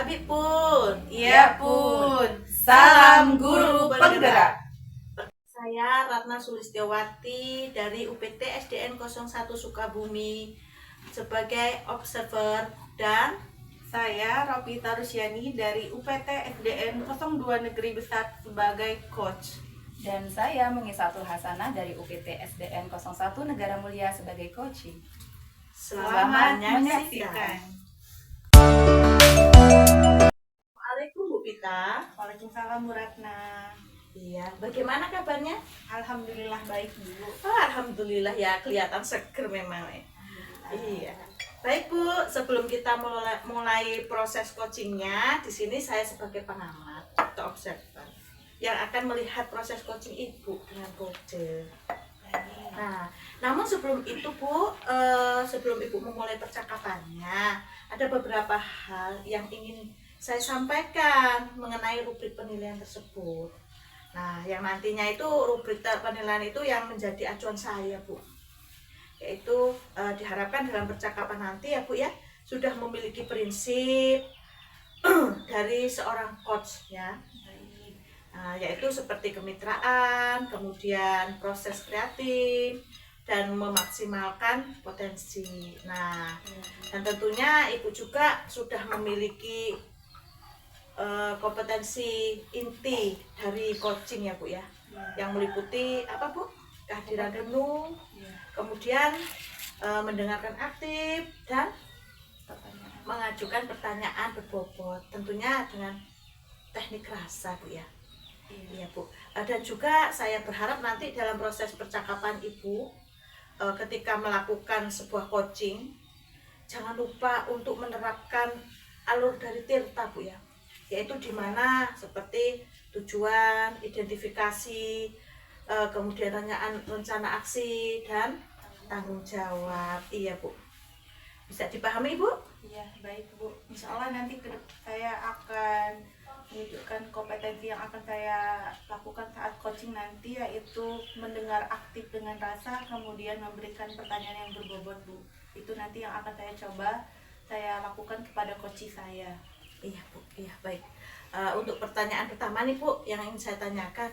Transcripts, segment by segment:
Abi pun. Iya pun. Salam guru penggerak. Saya Ratna Sulistiawati dari UPT SDN 01 Sukabumi sebagai observer dan Saya Ropita Rusyani dari UPT SDN 02 Negeri Besar sebagai coach. Dan saya Mungisatul Hasanah dari UPT SDN 01 Negara Mulia sebagai coaching. selamat menyaksikan. Assalamualaikum Bu Pita. Waalaikumsalam Bu Ratna. Iya, bagaimana kabarnya? Alhamdulillah baik Bu. Oh, alhamdulillah ya, kelihatan seger memang. Iya. Baik Bu, sebelum kita mulai proses coachingnya, di sini saya sebagai pengamat atau observer yang akan melihat proses coaching Ibu dengan kode. Nah, namun sebelum itu Bu, sebelum Ibu memulai percakapannya, ada beberapa hal yang ingin saya sampaikan mengenai rubrik penilaian tersebut. Nah, yang nantinya itu rubrik penilaian itu yang menjadi acuan saya Bu. Yaitu diharapkan dalam percakapan nanti ya Bu ya, sudah memiliki prinsip dari seorang coach ya. Yaitu seperti kemitraan, kemudian proses kreatif, dan memaksimalkan potensi. Nah, dan tentunya Ibu juga sudah memiliki kompetensi inti dari coaching ya Bu ya, yang meliputi apa Bu? Kehadiran penuh, kemudian mendengarkan aktif dan mengajukan pertanyaan berbobot, tentunya dengan teknik rasa Bu ya. Iya Bu. Dan juga saya berharap nanti dalam proses percakapan Ibu ketika melakukan sebuah coaching, jangan lupa untuk menerapkan alur dari Tirta Bu ya, yaitu di mana seperti tujuan, identifikasi, kemudian rencana aksi dan tanggung jawab. Iya Bu. Bisa dipahami Bu? Iya baik Bu. Insya Allah nanti saya akan menunjukkan kompetensi yang akan saya lakukan saat coaching nanti, yaitu mendengar aktif dengan rasa, kemudian memberikan pertanyaan yang berbobot Bu. Itu nanti yang akan saya coba saya lakukan kepada coach saya. Iya Bu, iya baik. Untuk pertanyaan pertama nih Bu, yang ingin saya tanyakan,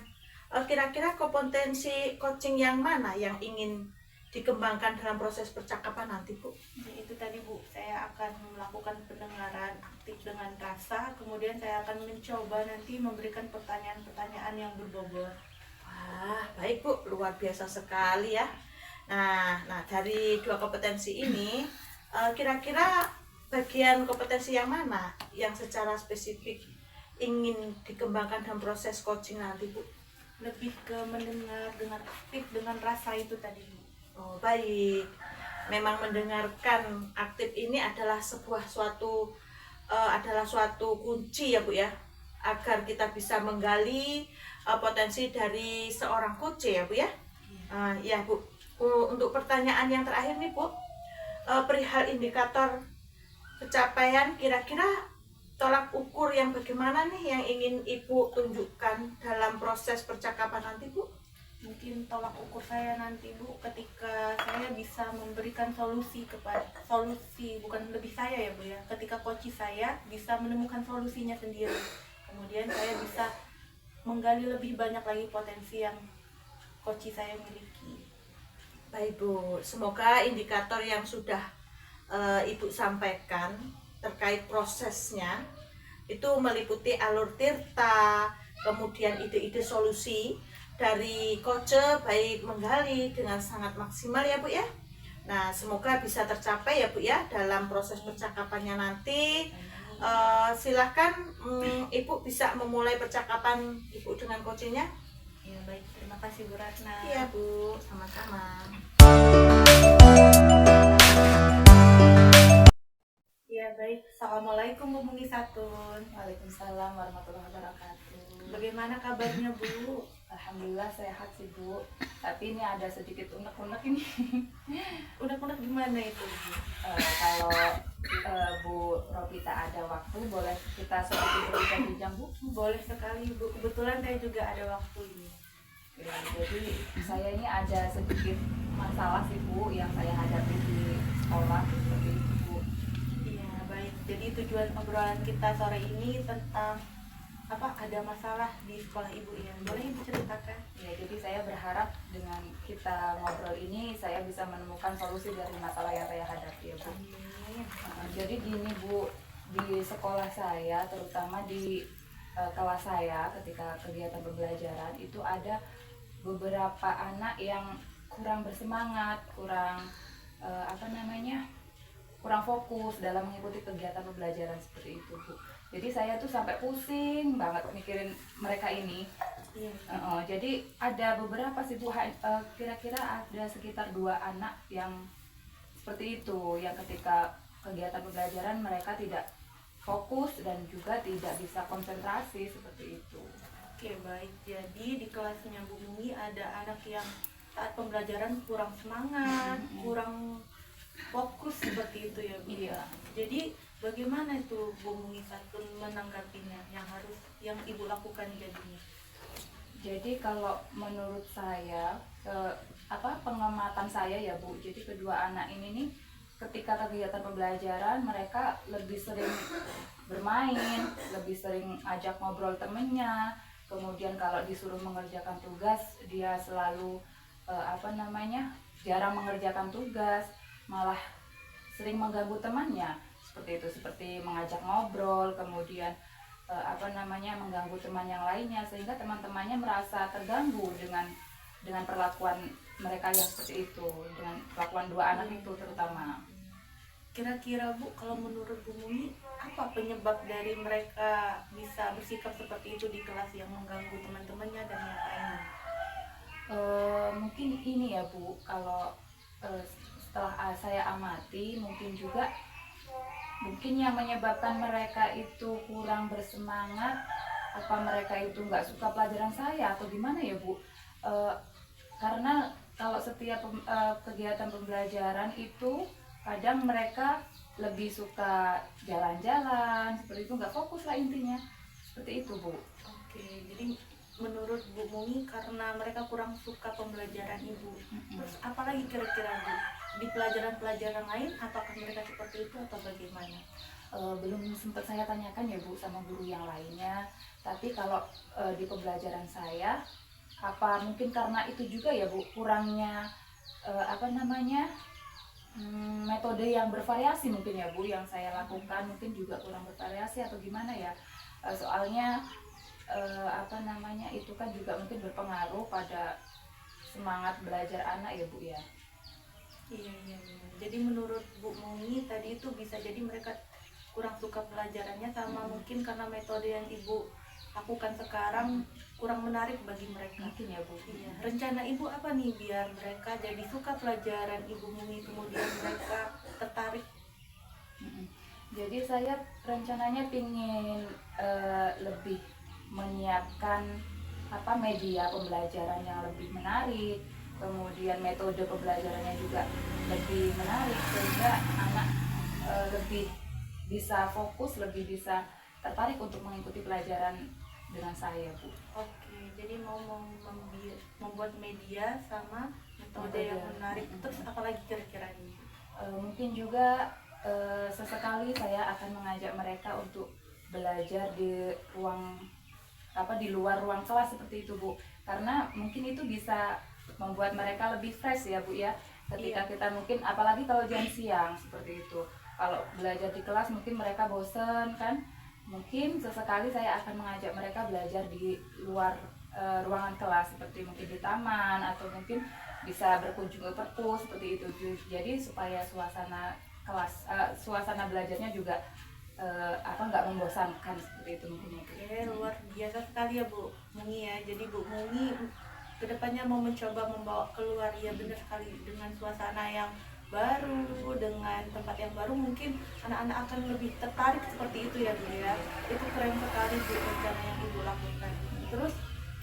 kira-kira kompetensi coaching yang mana yang ingin dikembangkan dalam proses percakapan nanti Bu? Itu tadi Bu, saya akan melakukan pendengaran aktif dengan rasa, kemudian saya akan mencoba nanti memberikan pertanyaan-pertanyaan yang berbobot. Wah, baik Bu, luar biasa sekali ya. Nah, dari dua kompetensi ini, kira-kira bagian kompetensi yang mana yang secara spesifik ingin dikembangkan dalam proses coaching nanti Bu? Lebih ke mendengar dengan aktif dengan rasa itu tadi Bu. Oh, baik. Memang mendengarkan aktif ini adalah suatu kunci ya Bu ya, agar kita bisa menggali potensi dari seorang coach ya Bu ya. Ya Bu. Untuk pertanyaan yang terakhir nih Bu, perihal indikator pencapaian, kira-kira tolak ukur yang bagaimana nih yang ingin Ibu tunjukkan dalam proses percakapan nanti Bu? Mungkin tolak ukur saya nanti Bu, ketika saya bisa memberikan solusi, bukan lebih saya ya Bu ya, ketika coach saya bisa menemukan solusinya sendiri, kemudian saya bisa menggali lebih banyak lagi potensi yang coach saya miliki. Baik Bu, semoga indikator yang sudah Ibu sampaikan terkait prosesnya itu meliputi alur Tirta, kemudian ide-ide solusi dari coach, baik menggali dengan sangat maksimal ya Bu ya. Nah, semoga bisa tercapai ya Bu ya dalam proses percakapannya nanti. Silahkan Ibu bisa memulai percakapan Ibu dengan coachnya. Ya baik, terima kasih Bu Ratna. Iya Bu, sama-sama. Ya baik, Assalamualaikum Bu Mungisatun. Waalaikumsalam warahmatullahi wabarakatuh. Bagaimana kabarnya Bu? Alhamdulillah sehat sih Bu. Tapi ini ada sedikit unek-unek ini. Unek-unek gimana itu Bu? Kalau Bu Ropita ada waktu, boleh kita sedikit berbincang Bu? Boleh sekali Bu, kebetulan saya juga ada waktu ini. Ya, jadi saya ini ada sedikit masalah sih Bu yang saya hadapi di sekolah seperti itu Bu. Iya baik. Jadi tujuan obrolan kita sore ini tentang ada masalah di sekolah ibu ya. Boleh ibu ceritakan? Ya, jadi saya berharap dengan kita ngobrol ini saya bisa menemukan solusi dari masalah yang saya hadapi ya Bu. Jadi gini Bu, di sekolah saya terutama di kelas saya ketika kegiatan pembelajaran itu ada beberapa anak yang kurang bersemangat, kurang kurang fokus dalam mengikuti kegiatan pembelajaran seperti itu Bu. Jadi saya tuh sampai pusing banget mikirin mereka ini. Jadi ada beberapa sih Bu, kira-kira ada sekitar 2 anak yang seperti itu, yang ketika kegiatan pembelajaran mereka tidak fokus dan juga tidak bisa konsentrasi seperti itu. Oke, baik. Jadi di kelasnya Bu Mumi ada anak yang saat pembelajaran kurang semangat, kurang fokus seperti itu ya Bu. Iya. Jadi bagaimana itu Bu Mumi saat menanggapinya, yang ibu lakukan jadinya? Jadi kalau menurut saya, pengamatan saya ya Bu, jadi kedua anak ini nih ketika kegiatan pembelajaran mereka lebih sering bermain, lebih sering ajak ngobrol temennya. Kemudian kalau disuruh mengerjakan tugas dia selalu jarang mengerjakan tugas, malah sering mengganggu temannya seperti itu, seperti mengajak ngobrol, kemudian mengganggu teman yang lainnya, sehingga teman-temannya merasa terganggu dengan perlakuan mereka yang seperti itu, dengan perlakuan 2 anak itu terutama. Kira-kira Bu, kalau menurut Bu Mumi, apa penyebab dari mereka bisa bersikap seperti itu di kelas yang mengganggu teman-temannya dan yang lainnya? Mungkin ini ya Bu, kalau setelah saya amati mungkin yang menyebabkan mereka itu kurang bersemangat, apa mereka itu nggak suka pelajaran saya atau gimana ya Bu? Karena kalau setiap kegiatan pembelajaran itu kadang mereka lebih suka jalan-jalan seperti itu, nggak fokus lah intinya seperti itu Bu. Oke, jadi menurut Bu Mumi karena mereka kurang suka pembelajaran ibu. Terus apalagi kira-kira Bu, di pelajaran-pelajaran lain apakah mereka seperti itu atau bagaimana? Belum sempat saya tanyakan ya Bu sama guru yang lainnya, tapi kalau di pembelajaran saya, apa mungkin karena itu juga ya Bu, kurangnya metode yang bervariasi mungkin ya Bu yang saya lakukan, mungkin juga kurang bervariasi atau gimana ya. Soalnya itu kan juga mungkin berpengaruh pada semangat belajar anak ya Bu ya. Iya. Jadi menurut Bu Mumi tadi itu bisa jadi mereka kurang suka pelajarannya sama mungkin karena metode yang ibu lakukan sekarang kurang menarik bagi mereka. Mungkin ya Bu. Iya. Rencana ibu apa nih biar mereka jadi suka pelajaran Ibu Mumi, kemudian mereka tertarik? Jadi saya rencananya ingin lebih menyiapkan media pembelajaran yang lebih menarik, kemudian metode pembelajarannya juga lebih menarik sehingga anak lebih bisa fokus, lebih bisa tertarik untuk mengikuti pelajaran dengan saya Bu. Oke, jadi mau membuat media sama metode yang menarik. Terus apalagi kira-kira ini? Mungkin juga sesekali saya akan mengajak mereka untuk belajar di luar ruang kelas seperti itu Bu, karena mungkin itu bisa membuat mereka lebih fresh ya Bu ya, ketika kita mungkin apalagi kalau jam siang seperti itu, kalau belajar di kelas mungkin mereka bosen kan, mungkin sesekali saya akan mengajak mereka belajar di luar ruangan kelas, seperti mungkin di taman atau mungkin bisa berkunjung ke perpus seperti itu. Jadi supaya suasana kelas, suasana belajarnya juga nggak membosankan seperti itu mungkin. Luar biasa sekali ya Bu Mumi ya. Jadi Bu Mumi kedepannya mau mencoba membawa keluar, ya benar sekali, dengan suasana yang baru, dengan tempat yang baru, mungkin anak-anak akan lebih tertarik seperti itu ya Bu ya. Itu keren sekali Bu rencana yang Ibu lakukan. Terus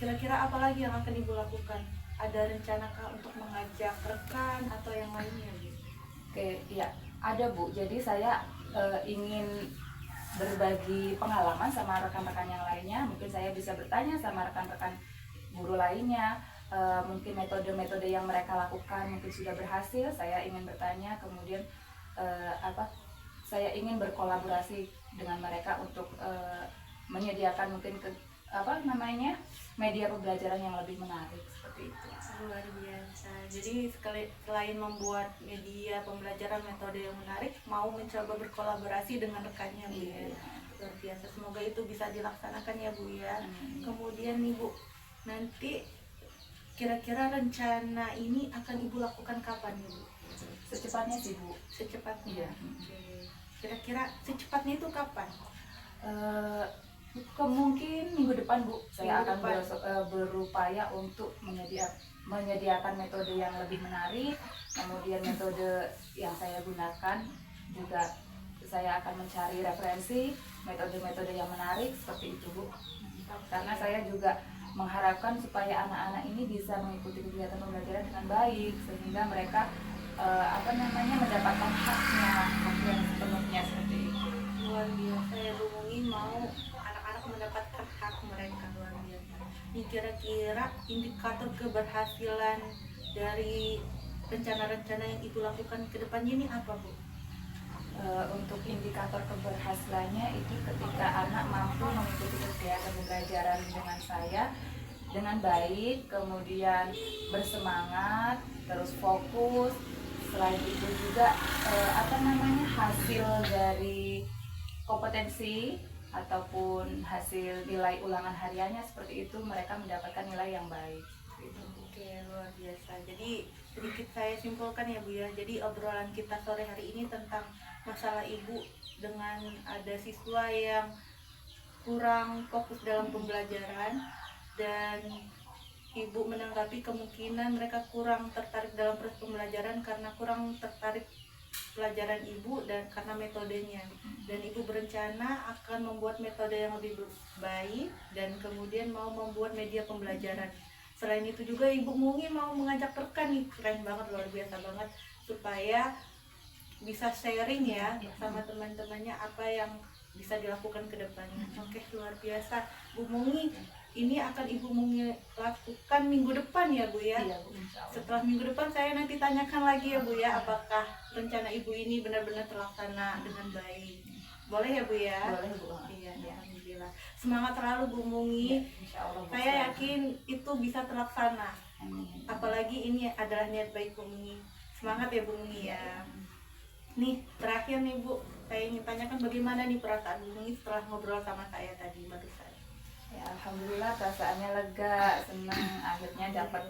kira-kira apa lagi yang akan Ibu lakukan? Ada rencanakah untuk mengajak rekan atau yang lainnya Bu? Oke, ya ada Bu. Jadi saya ingin berbagi pengalaman sama rekan-rekan yang lainnya. Mungkin saya bisa bertanya sama rekan-rekan guru lainnya, mungkin metode-metode yang mereka lakukan mungkin sudah berhasil. Saya ingin bertanya, kemudian saya ingin berkolaborasi dengan mereka untuk menyediakan mungkin media pembelajaran yang lebih menarik seperti itu. Luar biasa. Jadi selain membuat media pembelajaran metode yang menarik, mau mencoba berkolaborasi dengan rekannya Bu ya. Luar biasa. Semoga itu bisa dilaksanakan ya Bu ya. Kemudian nih Bu, nanti kira-kira rencana ini akan Ibu lakukan kapan nih Bu? Secepatnya sih Bu. Secepatnya. Iya. Oke. Kira-kira secepatnya itu kapan? Mungkin minggu depan Bu, saya Minggu akan depan. berupaya untuk menyediakan metode yang lebih menarik. Kemudian metode yang saya gunakan juga saya akan mencari referensi metode-metode yang menarik seperti itu Bu. Karena saya juga mengharapkan supaya anak-anak ini bisa mengikuti kegiatan pembelajaran dengan baik sehingga mereka mendapatkan hak yang sepenuhnya seperti itu. Luar biasa ya Bu Mungi, mau anak-anak mendapatkan hak mereka. Luar biasa. Ini kira-kira indikator keberhasilan dari rencana-rencana yang Ibu lakukan ke depannya ini apa Bu? Untuk indikator keberhasilannya itu ketika anak mampu mengikuti kegiatan pembelajaran dengan saya dengan baik, kemudian bersemangat, terus fokus. Selain itu juga hasil dari kompetensi ataupun hasil nilai ulangan hariannya seperti itu, mereka mendapatkan nilai yang baik. Oke, luar biasa. Jadi sedikit saya simpulkan ya Bu ya. Jadi obrolan kita sore hari ini tentang masalah Ibu dengan ada siswa yang kurang fokus dalam pembelajaran, dan Ibu menanggapi kemungkinan mereka kurang tertarik dalam proses pembelajaran karena kurang tertarik pelajaran Ibu dan karena metodenya. Dan Ibu berencana akan membuat metode yang lebih baik dan kemudian mau membuat media pembelajaran. Selain itu juga Ibu Mungi mau mengajak rekan nih, keren banget, luar biasa banget, supaya bisa sharing ya sama teman-temannya apa yang bisa dilakukan ke depannya. Oke, luar biasa. Bu Mungi, ini akan Ibu Mungi lakukan minggu depan ya Bu ya? Iya Bu, insya Allah. Setelah minggu depan saya nanti tanyakan lagi ya Bu ya, apakah rencana Ibu ini benar-benar terlaksana dengan baik. Boleh ya Bu ya? Boleh Bu. Iya, alhamdulillah. Semangat selalu Bu Mungi. Insya Allah Bu. Saya yakin itu bisa terlaksana. Amin. Apalagi ini adalah niat baik Bu Mungi. Semangat ya Bu Mungi ya. Nih, terakhir nih Bu, saya ingin tanyakan bagaimana nih perasaan Bu Mungi setelah ngobrol sama saya tadi barusan. Ya, alhamdulillah perasaannya lega, senang akhirnya dapat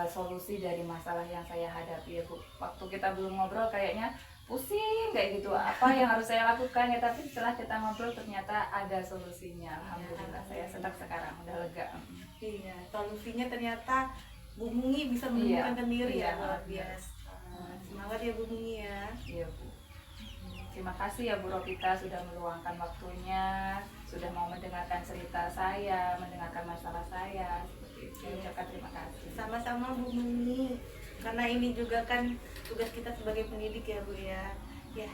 solusi dari masalah yang saya hadapi ya Bu. Waktu kita belum ngobrol kayaknya pusing kayak gitu, apa yang harus saya lakukan ya, tapi setelah kita ngobrol ternyata ada solusinya. Alhamdulillah saya senang sekarang, udah lega. Iya, solusinya ternyata Bu Mungi bisa menemukan sendiri iya, ya, luar biasa. Semangat ya Bu Mungi ya. Iya Bu. Terima kasih ya Bu Ropita sudah meluangkan waktunya, sudah mau mendengarkan cerita saya, mendengarkan masalah saya. Seperti itu. Saya ucapkan terima kasih. Sama-sama Bu Mungi, karena ini juga kan tugas kita sebagai pendidik ya Bu ya. Ya,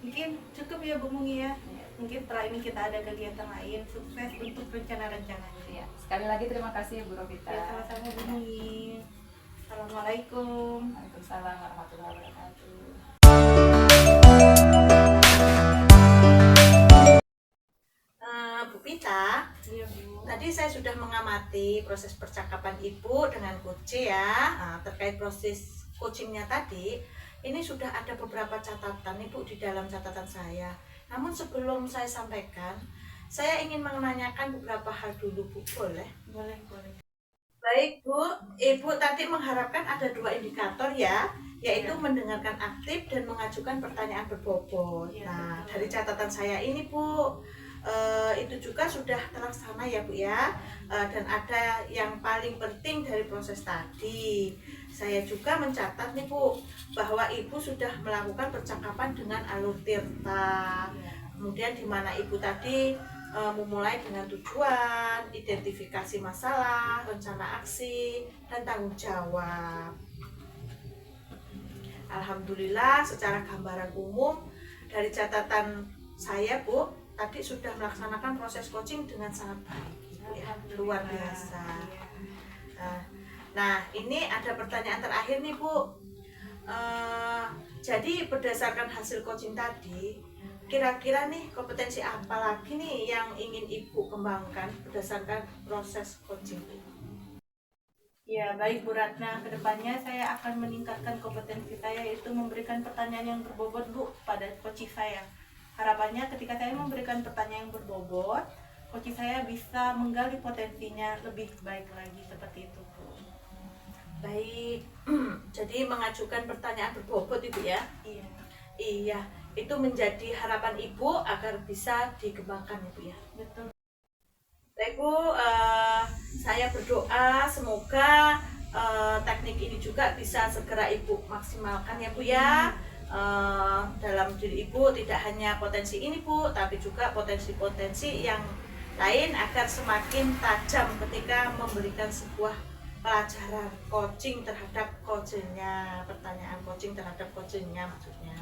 mungkin cukup ya Bu Mungi ya. Mungkin setelah ini kita ada kegiatan lain. Sukses untuk rencana-rencananya. Ya, sekali lagi terima kasih ya Bu Ropita. Ya, sama-sama Bu Mungi. Assalamualaikum. Waalaikumsalam warahmatullahi wabarakatuh. Bu Pita, Iya Bu. tadi saya sudah mengamati proses percakapan Ibu dengan coach ya. Terkait proses coachingnya tadi, ini sudah ada beberapa catatan Ibu di dalam catatan saya. Namun sebelum saya sampaikan, saya ingin menanyakan beberapa hal dulu Bu, boleh? Boleh. Baik Bu, Ibu tadi mengharapkan ada 2 indikator ya, yaitu Ya. mendengarkan aktif dan mengajukan pertanyaan berbobot. Ya, Nah, betul. dari catatan saya ini Bu, itu juga sudah terlaksana ya Bu ya. Dan ada yang paling penting dari proses tadi, saya juga mencatat nih Bu, bahwa Ibu sudah melakukan percakapan dengan alur tirta. Kemudian di mana Ibu tadi memulai dengan tujuan, identifikasi masalah, rencana aksi, dan tanggung jawab. Alhamdulillah secara gambaran umum dari catatan saya Bu, tadi sudah melaksanakan proses coaching dengan sangat baik Bu, ya. Luar biasa. Nah, ini ada pertanyaan terakhir nih Bu. Jadi berdasarkan hasil coaching tadi, kira-kira nih kompetensi apa lagi nih yang ingin Ibu kembangkan berdasarkan proses coaching ini? Ya, baik Bu Ratna. Kedepannya saya akan meningkatkan kompetensi saya, yaitu memberikan pertanyaan yang berbobot Bu pada coach saya. Harapannya ketika saya memberikan pertanyaan yang berbobot, coach saya bisa menggali potensinya lebih baik lagi, seperti itu Bu. Baik, jadi mengajukan pertanyaan berbobot Ibu ya? Iya. Iya, itu menjadi harapan Ibu agar bisa dikembangkan Ibu ya? Betul. Baik Bu, saya berdoa semoga teknik ini juga bisa segera Ibu maksimalkan ya Bu ya. Dalam diri Ibu tidak hanya potensi ini Bu, tapi juga potensi-potensi yang lain agar semakin tajam ketika memberikan sebuah pelajaran coaching terhadap coachingnya, pertanyaan coaching terhadap coachingnya maksudnya.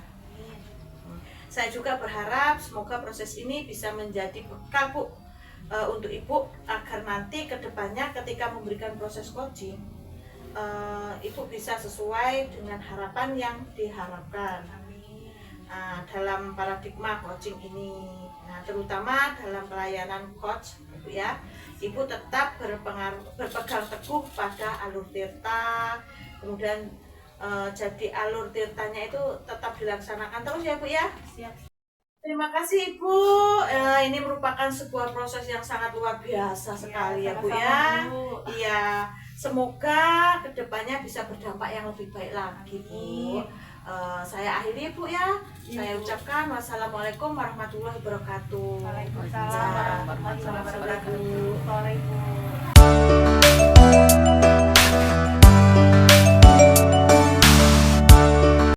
Saya juga berharap semoga proses ini bisa menjadi bekal Bu untuk Ibu agar nanti kedepannya ketika memberikan proses coaching Ibu bisa sesuai dengan harapan yang diharapkan. Amin. Dalam paradigma coaching ini, terutama dalam pelayanan coach Ibu ya, Ibu tetap berpegang teguh pada alur tirta, kemudian jadi alur tirtanya itu tetap dilaksanakan terus ya Bu ya. Siap. Terima kasih Ibu. Ini merupakan sebuah proses yang sangat luar biasa sekali ya Bu ya. Iya, semoga kedepannya bisa berdampak yang lebih baik lagi Bu. Saya akhiri Bu ya. Saya ucapkan wassalamualaikum warahmatullahi wabarakatuh. Waalaikumsalam warahmatullahi wabarakatuh. Sore Bu.